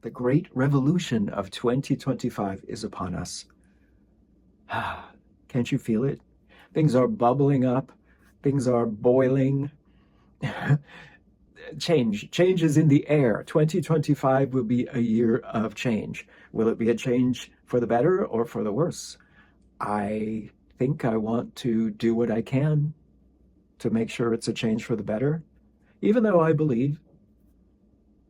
The great revolution of 2025 is upon us. Can't you feel it? Things are bubbling up. Things are boiling. Change is in the air. 2025 will be a year of change. Will it be a change for the better or for the worse? I think I want to do what I can to make sure it's a change for the better, even though I believe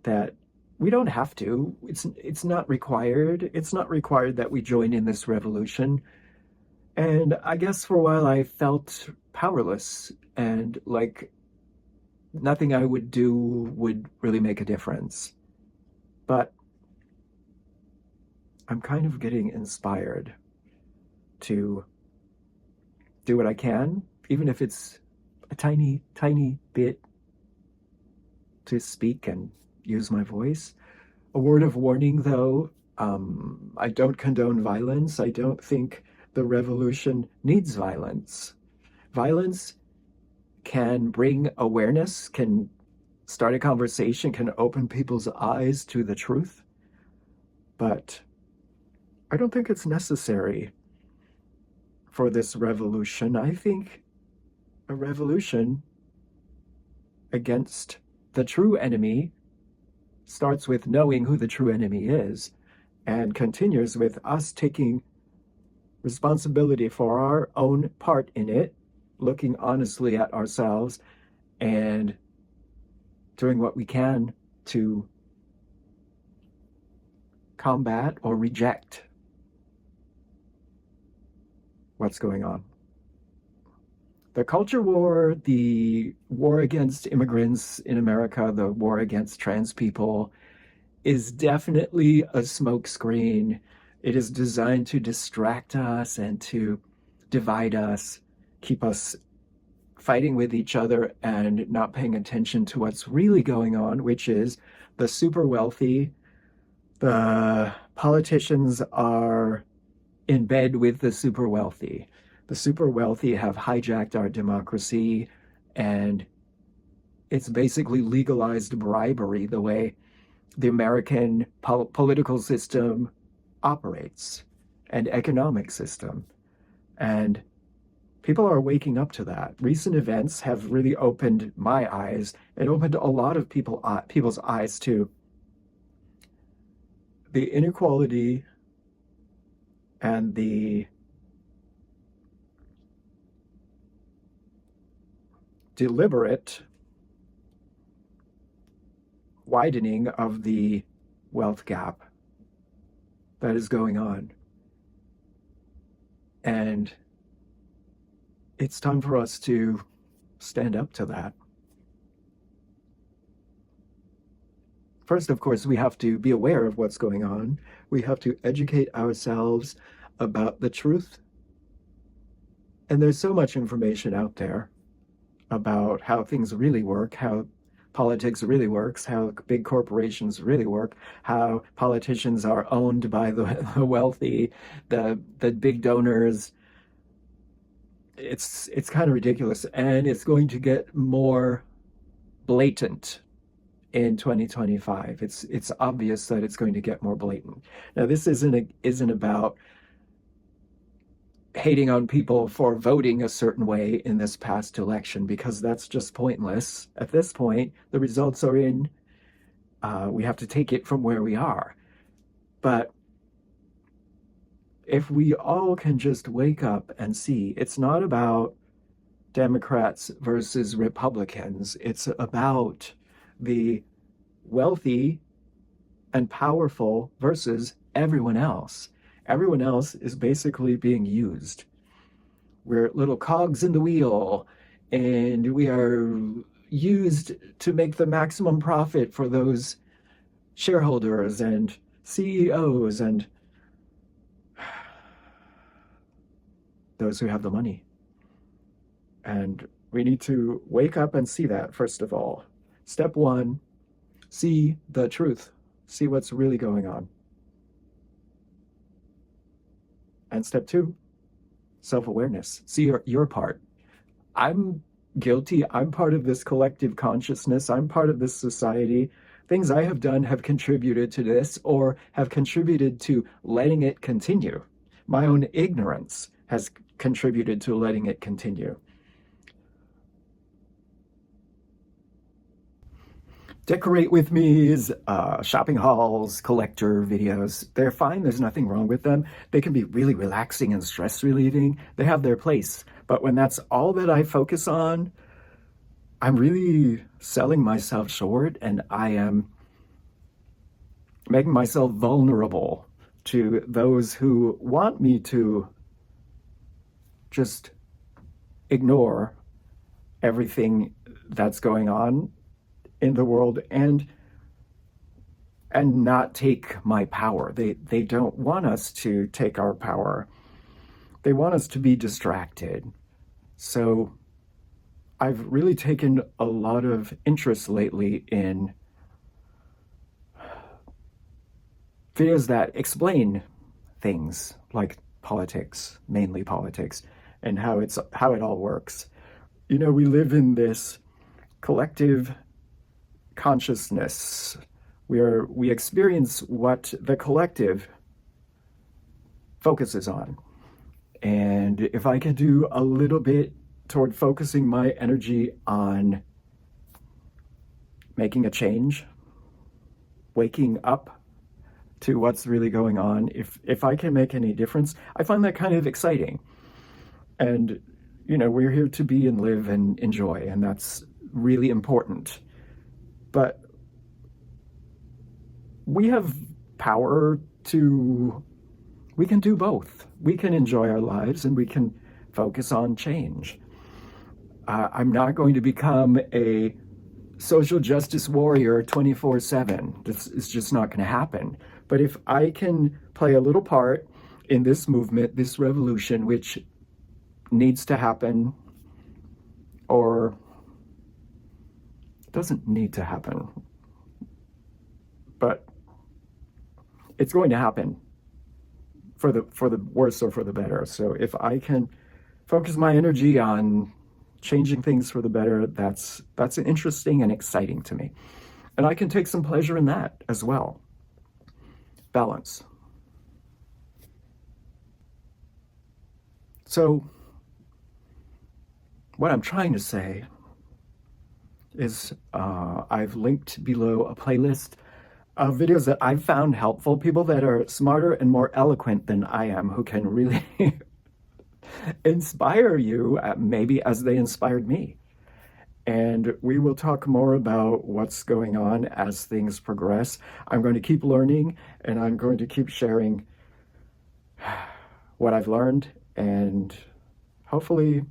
that we don't have to. It's not required. It's not required that we join in this revolution. And I guess for a while I felt powerless and like nothing I would do would really make a difference. But I'm kind of getting inspired to do what I can, even if it's a tiny, tiny bit, to speak and use my voice. A word of warning, though, I don't condone violence. I don't think the revolution needs violence. Violence can bring awareness, can start a conversation, can open people's eyes to the truth. But I don't think it's necessary for this revolution. I think a revolution against the true enemy starts with knowing who the true enemy is and continues with us taking responsibility for our own part in it, looking honestly at ourselves and doing what we can to combat or reject what's going on. The culture war, the war against immigrants in America, the war against trans people is definitely a smokescreen. It is designed to distract us and to divide us, keep us fighting with each other and not paying attention to what's really going on, which is the super wealthy. The politicians are in bed with the super wealthy. The super wealthy have hijacked our democracy, and it's basically legalized bribery the way the American political system operates and economic system. And people are waking up to that. Recent events have really opened my eyes and opened a lot of people's eyes to the inequality and the deliberate widening of the wealth gap that is going on. And it's time for us to stand up to that. First, of course, we have to be aware of what's going on. We have to educate ourselves about the truth. And there's so much information out there about how things really work, how politics really works, how big corporations really work, how politicians are owned by the wealthy, the big donors. It's kind of ridiculous, and it's going to get more blatant in 2025. It's obvious that it's going to get more blatant. Now, this isn't about hating on people for voting a certain way in this past election, because that's just pointless. At this point, the results are in. We have to take it from where we are. But if we all can just wake up and see, it's not about Democrats versus Republicans. It's about the wealthy and powerful versus everyone else. Everyone else is basically being used. We're little cogs in the wheel, and we are used to make the maximum profit for those shareholders and CEOs and those who have the money. And we need to wake up and see that, first of all. Step one, see the truth. See what's really going on. And step two, self-awareness. See your part. I'm guilty. I'm part of this collective consciousness. I'm part of this society things I have done have contributed to this or have contributed to letting it continue. My own ignorance has contributed to letting it continue. Decorate with me's, shopping hauls, collector videos. They're fine. There's nothing wrong with them. They can be really relaxing and stress relieving. They have their place. But when that's all that I focus on, I'm really selling myself short and I am making myself vulnerable to those who want me to just ignore everything that's going on in the world and not take my power. They don't want us to take our power. They want us to be distracted. So I've really taken a lot of interest lately in videos that explain things like politics, mainly politics, and how it all works. You know, we live in this collective consciousness where we experience what the collective focuses on. And if I can do a little bit toward focusing my energy on making a change, waking up to what's really going on, if I can make any difference, I find that kind of exciting. And, you know, we're here to be and live and enjoy, and that's really important. But we have power we can do both. We can enjoy our lives and we can focus on change. I'm not going to become a social justice warrior 24/7. This is just not going to happen. But if I can play a little part in this movement, this revolution, which needs to happen or doesn't need to happen, but it's going to happen for the worse or for the better. So if I can focus my energy on changing things for the better, that's interesting and exciting to me. And I can take some pleasure in that as well. Balance. So what I'm trying to say is I've linked below a playlist of videos that I've found helpful, people that are smarter and more eloquent than I am, who can really inspire you, maybe as they inspired me. And we will talk more about what's going on as things progress. I'm going to keep learning and I'm going to keep sharing what I've learned, and hopefully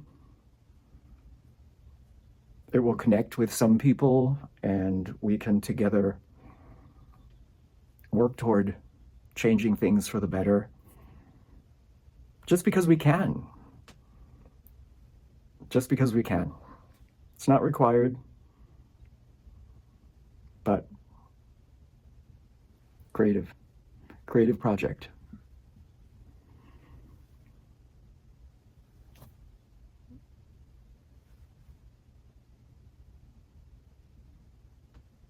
it will connect with some people and we can together work toward changing things for the better. Just because we can. Just because we can. It's not required, but creative project.